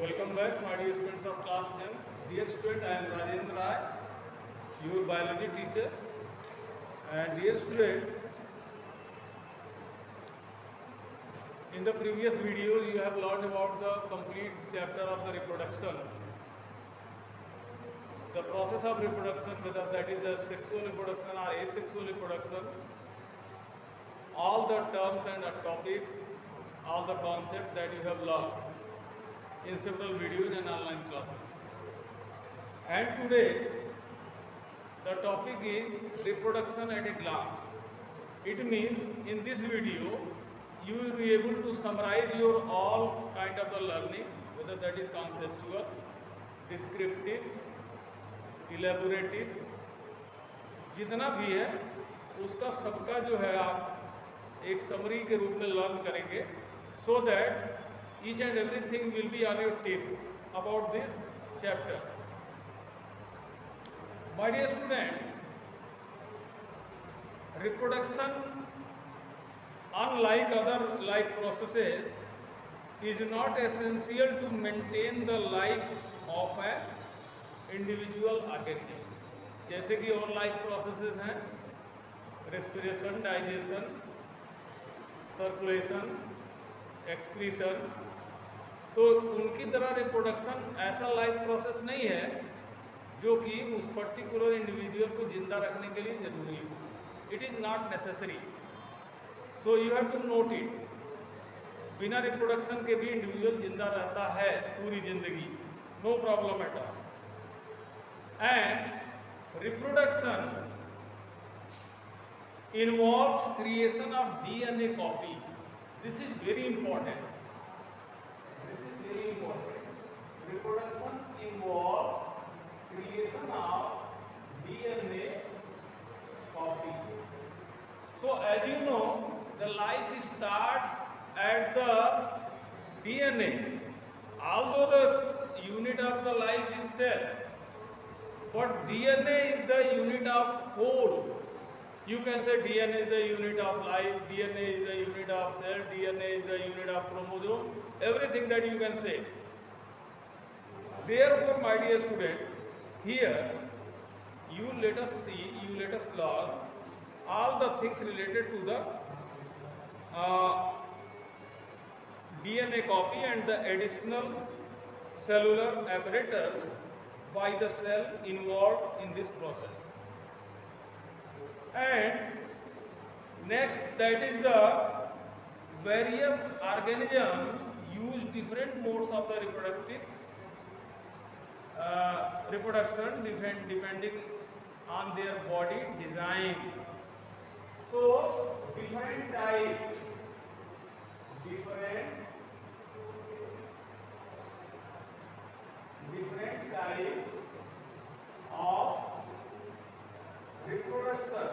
Welcome back, my dear students of class 10. Dear student, I am Rajendra Rai, your biology teacher. And dear student, in the previous videos, you have learned about the complete chapter of the reproduction. The process of reproduction, whether that is the sexual reproduction or asexual reproduction, all the terms and topics, all the concepts that you have learned in several videos and online classes. And today, the topic is reproduction at a glance. It means in this video, you will be able to summarize your all kind of the learning, whether that is conceptual, descriptive, elaborative, जितना भी है उसका सबका जो है आप एक summary के रूप में लर्न करेंगे, so that each and everything will be on your tips about this chapter. My dear student, reproduction, unlike other life processes, is not essential to maintain the life of an individual organism. जैसे कि और life processes हैं, respiration, digestion, circulation, excretion, तो उनकी तरह reproduction ऐसा life process नहीं है जो कि उस पर्टिकुलर इंडिविजुअल को जिंदा रखने के लिए जरूरी हो. It is not necessary. So you have to note it. बिना रिप्रोडक्शन के भी इंडिविजुअल जिंदा रहता है पूरी जिंदगी, no problem at all. And reproduction involves creation of DNA copy. This is very important. This is very important. Reproduction involves creation of DNA copy. So as you know, the life starts at the DNA. Although the unit of the life is cell, but DNA is the unit of whole. You can say DNA is the unit of life, DNA is the unit of cell, DNA is the unit of chromosome, everything that you can say. Therefore, my dear student, here you let us see, you let us learn all the things related to the DNA copy and the additional cellular apparatus by the cell involved in this process. And next, that is the various organisms use different modes of the reproduction depending on their body design. So different types of reproduction,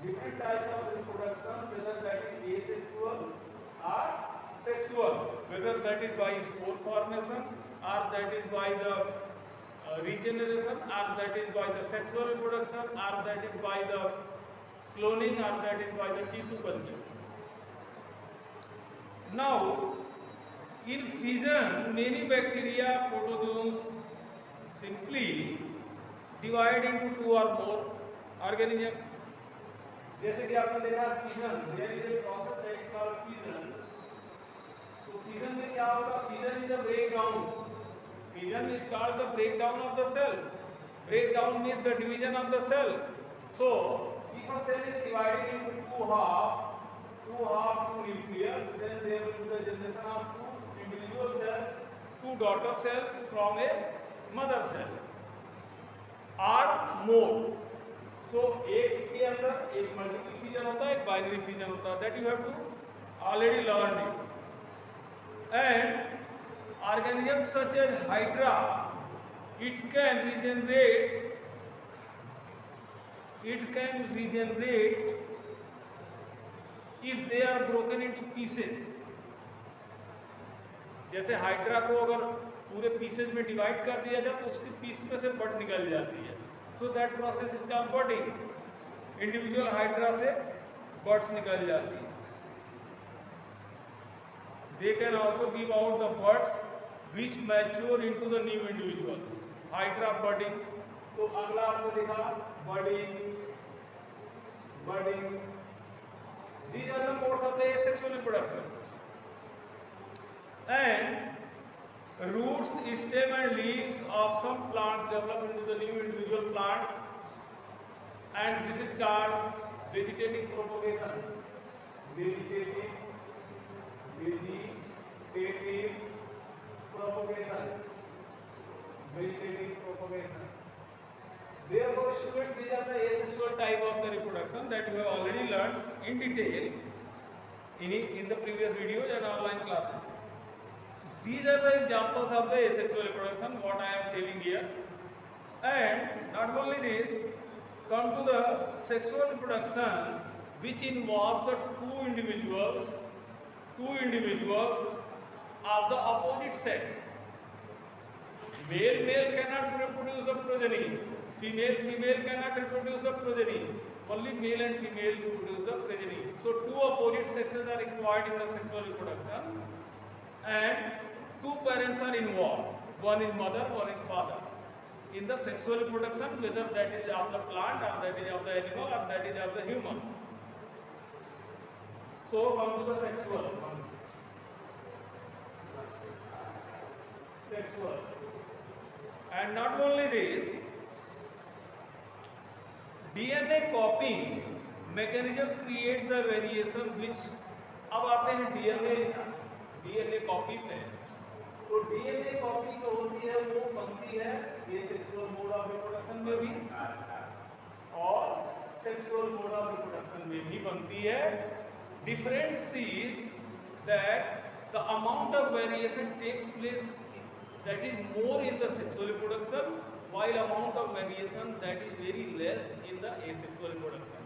different types of reproduction, whether that is asexual or sexual, whether that is by spore formation or that is by the regeneration or that is by the sexual reproduction or that is by the cloning or that is by the tissue culture. Now, in fission, many bacteria protozoans simply divide into two or more organisms. जैसे कि आपने देखा fission, there is a process that is called fission. तो fission में क्या होगा? Fission is a breakdown. Fission is called the breakdown of the cell. Breakdown means the division of the cell. So, if a cell is divided into two nucleus, then there will be the generation of two individual cells, two daughter cells from a mother cell. or more. So एक के अंदर एक multiple fusion होता है, एक binary fusion होता है. That you have to already learn it. And organism such as hydra, it can regenerate if they are broken into pieces. जैसे हाइड्रा को अगर पूरे पीसेज में डिवाइड कर दिया जाए तो उसके पीस में से बड निकल जाती है. So that process is called budding. Individual hydra से बर्ड्स निकल जाती है. They can also give out the buds which mature into the new individual. Hydra budding. तो अगला आपने देखा budding, budding. These are the modes of the asexual reproduction. And roots, stem and leaves of some plants develop into the new individual plants, and this is called vegetative propagation. Vegetative propagation. Vegetative propagation. Therefore, students, these are the asexual type of the reproduction that you have already learned in detail in the previous videos and online classes. These are the examples of the asexual reproduction, what I am telling here. And not only this, come to the sexual reproduction, which involves the two individuals of the opposite sex. Male cannot reproduce the progeny. Female cannot reproduce the progeny. Only male and female produce the progeny. So two opposite sexes are required in the sexual reproduction, and two parents are involved. One is mother, one is father. In the sexual reproduction, whether that is of the plant or that is of the animal or that is of the human. So come to the sexual. And not only this, DNA copying mechanism create the variation which, अब आते हैं DNA copy पे. तो DNA copy जो होती है वो बनती है एसेक्सुअल मोड ऑफ रिप्रोडक्शन में भी और सेक्सुअल मोड ऑफ रिप्रोडक्शन में भी बनती है. Difference is that the amount of variation takes place that is more in the sexual reproduction, while amount of variation that is very less in the asexual reproduction.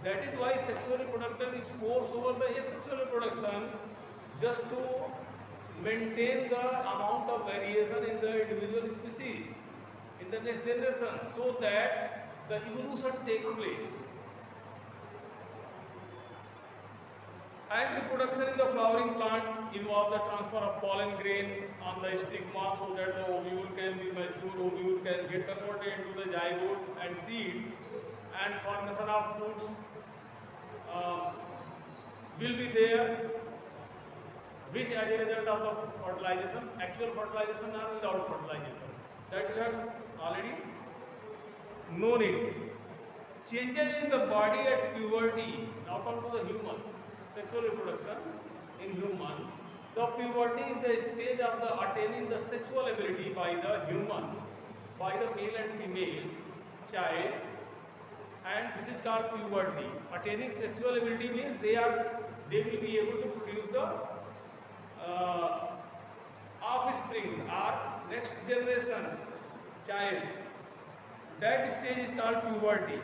That is why sexual reproduction is forced over the asexual reproduction, just to maintain the amount of variation in the individual species in the next generation, so that the evolution takes place. And reproduction in the flowering plant involves the transfer of pollen grain on the stigma, so that the ovule can be mature, ovule can get converted into the zygote and seed, and formation of fruits will be there, which as a result of the fertilization, actual fertilization or without fertilization, that you have already known it. Changes in the body at puberty. Now come to the human. Sexual reproduction in human. The puberty is the stage of the attaining the sexual ability by the human, by the male and female child, and this is called puberty. Attaining sexual ability means they will be able to produce the offsprings or next generation child. That stage is called puberty.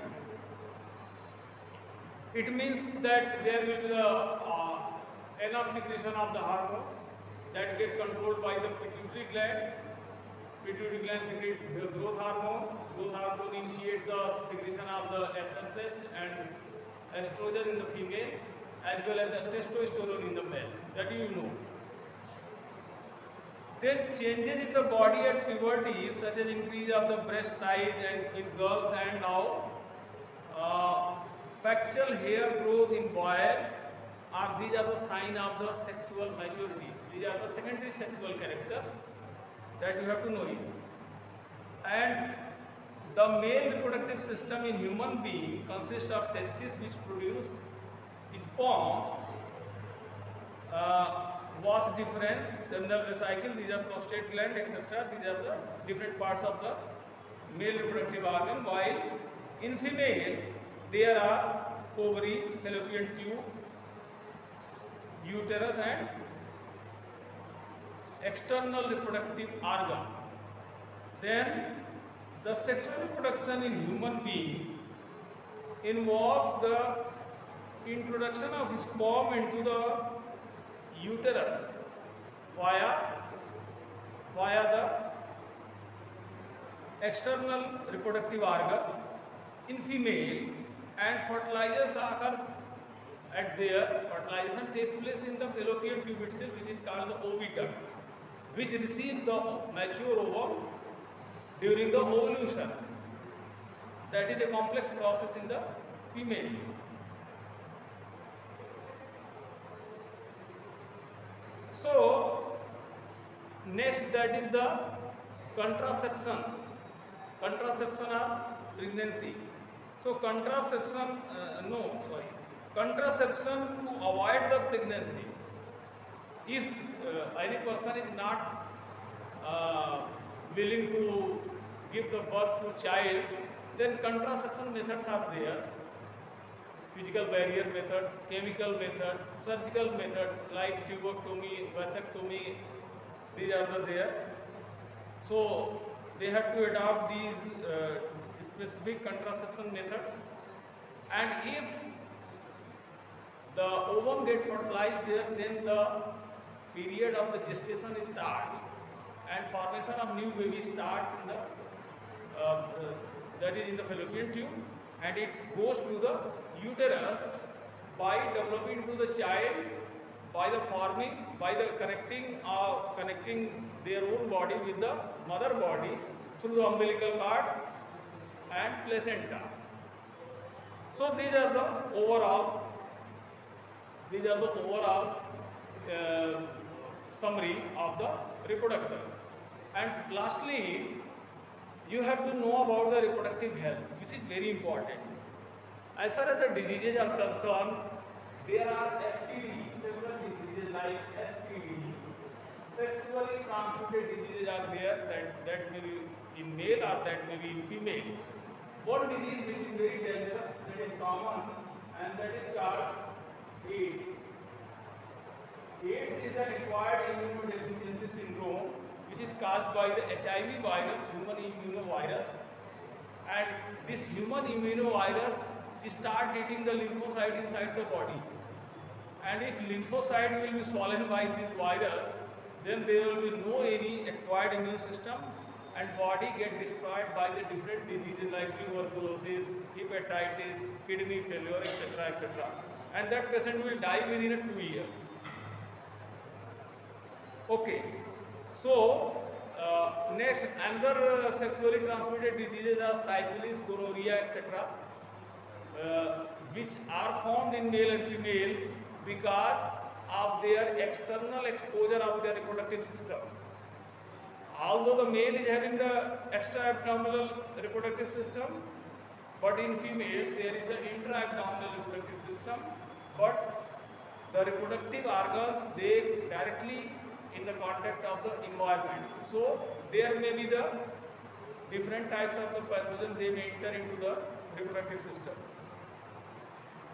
It means that there will be enough secretion of the hormones that get controlled by the pituitary gland. Pituitary gland secretes the growth hormone. Growth hormone initiates the secretion of the FSH and estrogen in the female, as well as the testosterone in the male. That you know. Then changes in the body at puberty, such as increase of the breast size and in girls, and now facial hair growth in boys, these are the sign of the sexual maturity. These are the secondary sexual characters that you have to know it. And the male reproductive system in human being consists of testes which produce sperms, vas deferens, seminal vesicle, these are prostate gland, etc. These are the different parts of the male reproductive organ, while in female there are ovaries, fallopian tube, uterus and external reproductive organ. Then the sexual reproduction in human being involves the introduction of sperm into the uterus via the external reproductive organ in female, and fertilizers occur at their fertilization takes place in the fallopian tube itself, which is called the oviduct, which receive the mature ovum during the ovulation. That is a complex process in the female. So next, that is the contraception. Contraception of pregnancy. So contraception, contraception to avoid the pregnancy. If any person is not willing to give the birth to child, then contraception methods are there. Physical barrier method, chemical method, surgical method like tubectomy, vasectomy, these are there. So they have to adopt these specific contraception methods, and if the ovum gets fertilized there, then the period of the gestation starts and formation of new baby starts in the that is in the fallopian tube, and it goes to the uterus by developing to the child by the forming, by the connecting their own body with the mother body through the umbilical cord and placenta. So these are the overall summary of the reproduction. And lastly, you have to know about the reproductive health, which is very important. As far as the diseases are concerned, there are STD, several diseases like STD, sexually transmitted diseases are there, that may be in male or that may be in female. One disease which is very dangerous, that is common, and that is called AIDS. AIDS is an acquired immunodeficiency syndrome which is caused by the HIV virus, human immunovirus, and this human immunovirus start eating the lymphocyte inside the body, and if lymphocyte will be swollen by this virus, then there will be no any acquired immune system, and body get destroyed by the different diseases like tuberculosis, hepatitis, kidney failure, etc., etc., and that patient will die within a 2 years. Okay, so next, another sexually transmitted diseases are syphilis, gonorrhea, etc., which are found in male and female because of their external exposure of their reproductive system. Although the male is having the extra-abdominal reproductive system, but in female there is the intra-abdominal reproductive system, but the reproductive organs, they directly in the contact of the environment. So there may be the different types of the pathogen, they may enter into the reproductive system.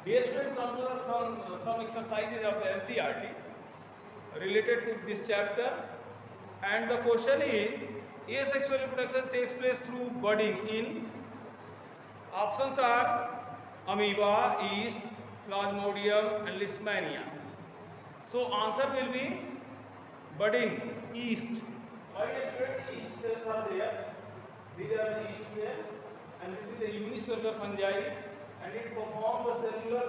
Here students, come to some exercises of the NCERT related to this chapter, and the question is, asexual reproduction takes place through budding in, options are amoeba, yeast, plasmodium and leishmania. So answer will be budding, yeast. My dear students, yeast cells are there. These are the yeast cells, and this is the unicellular fungi, and it performs the cellular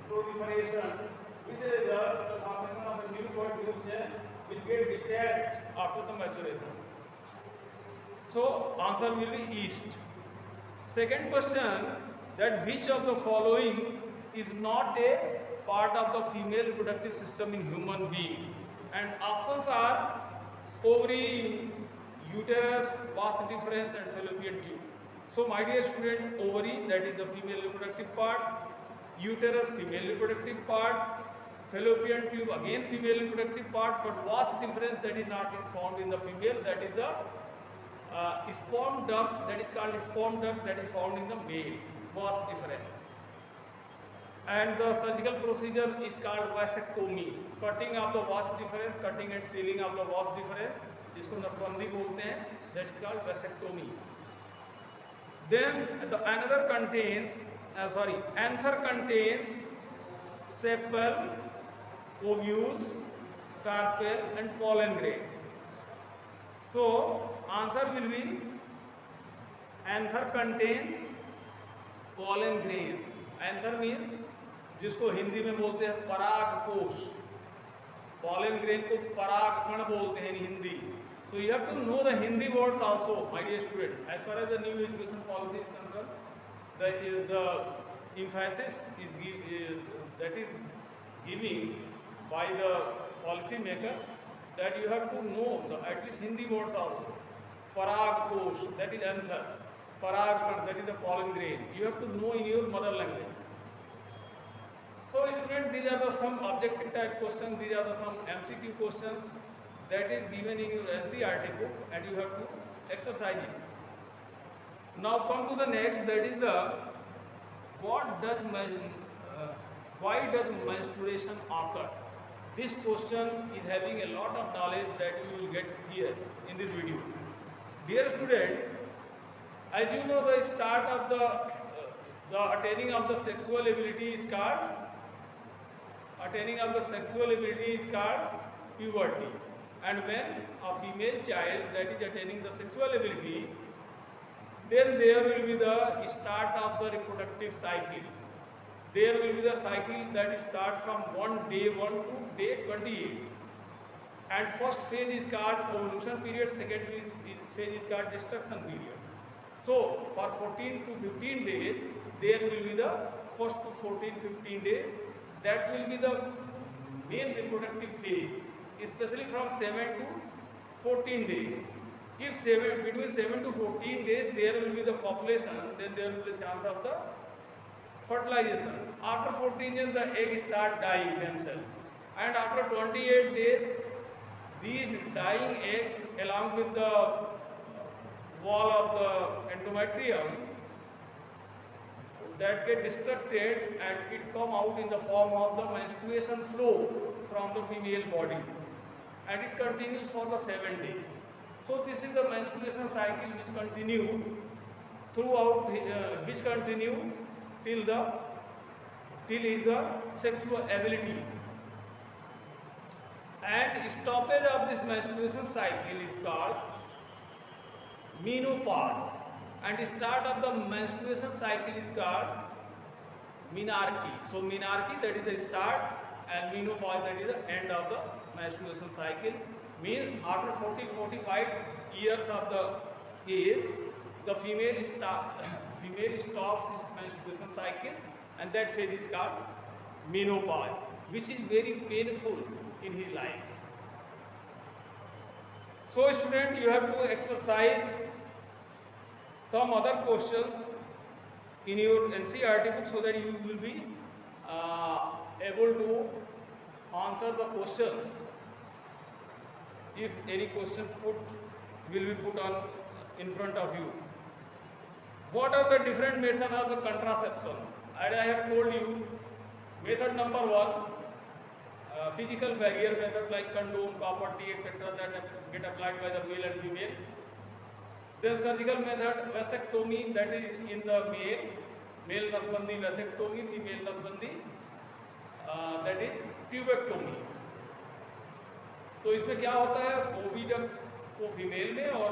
proliferation, which results in the formation of a new cell which get detached after the maturation. So answer will be yeast. Second question, that which of the following is not a part of the female reproductive system in human being? And options are ovary, uterus, vas deferens and fallopian tube. So my dear student, ovary, that is the female reproductive part, uterus, female reproductive part, fallopian tube, again female reproductive part, but vas deferens, that is not found in the female, that is the sperm duct, that is called sperm duct, that is found in the male, vas deferens. And the surgical procedure is called vasectomy, cutting of the vas deferens, cutting and sealing of the vas deferens, जिसको नसबंदी बोलते हैं, that is called vasectomy. Then another contains, anther contains sepal, ovules, carpel and pollen grain. So answer will be, anther contains pollen grains. Anther means जिसको हिंदी में बोलते हैं पराग कोश, pollen grain को पराग कण बोलते हैं in Hindi. So you have to know the Hindi words also, my dear student. As far as the new education policy is concerned, the emphasis is that is giving by the policy makers that you have to know the at least Hindi words also. Parag kosh, that is anther. Parag, that is the pollen grain. You have to know in your mother language. So students, these are the some objective type questions. These are the some MCQ questions that is given in your NCERT book, and you have to exercise it. Now come to the next. That is the why does menstruation occur? This question is having a lot of knowledge that you will get here in this video. Dear student, as you know, the start of the attaining of the sexual ability is called puberty, and when a female child that is attaining the sexual ability, then there will be the start of the reproductive cycle. There will be the cycle that starts from day 1 to day 28. And first phase is called ovulation period, second phase is called destruction period. So for 14 to 15 days, there will be the first to 14-15 days, that will be the main reproductive phase, especially from 7 to 14 days. If between 7 to 14 days there will be the copulation, then there will be the chance of the fertilization. After 14 days, the egg start dying themselves, and after 28 days, these dying eggs along with the wall of the endometrium that get destructed, and it come out in the form of the menstruation flow from the female body, and it continues for the 7 days. So this is the menstruation cycle which continue throughout, which continue till is the sexual ability. And stoppage of this menstruation cycle is called menopause, and start of the menstruation cycle is called menarche. So menarche, that is the start, and menopause, that is the end of the menstruation cycle. Means after 40-45 years of the age, the female stops its menstruation cycle, and that phase is called menopause, which is very painful in his life. So student, you have to exercise some other questions in your NCERT book, so that you will be able to answer the questions. If any question will be put on in front of you. What are the different methods of the contraception? And I have told you, method number 1, physical barrier method like condom, copper T, etc. that get applied by the male and female. Then surgical method, vasectomy, that is in the male nasbandi vasectomy, female nasbandi that is tubectomy. तो इसमें क्या होता है, oviduct को female में और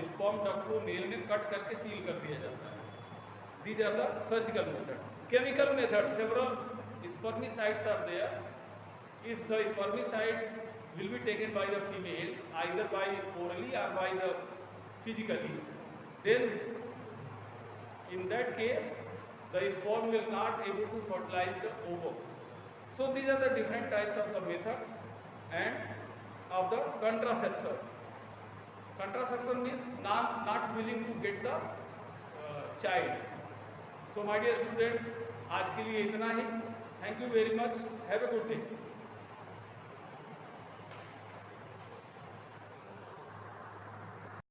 sperm duct को mail में कट करके सील कर दिया जाता है. These are the surgical method. Chemical method, several spermicides are there. If the spermicide will be taken by the female either by orally or by the physically, then in that case the sperm will not able to fertilize the ovum. So these are the different types of the methods and of the contraception. Contraception means not willing to get the child. So my dear student, आज के लिए इतना ही. Thank you very much. Have a good day.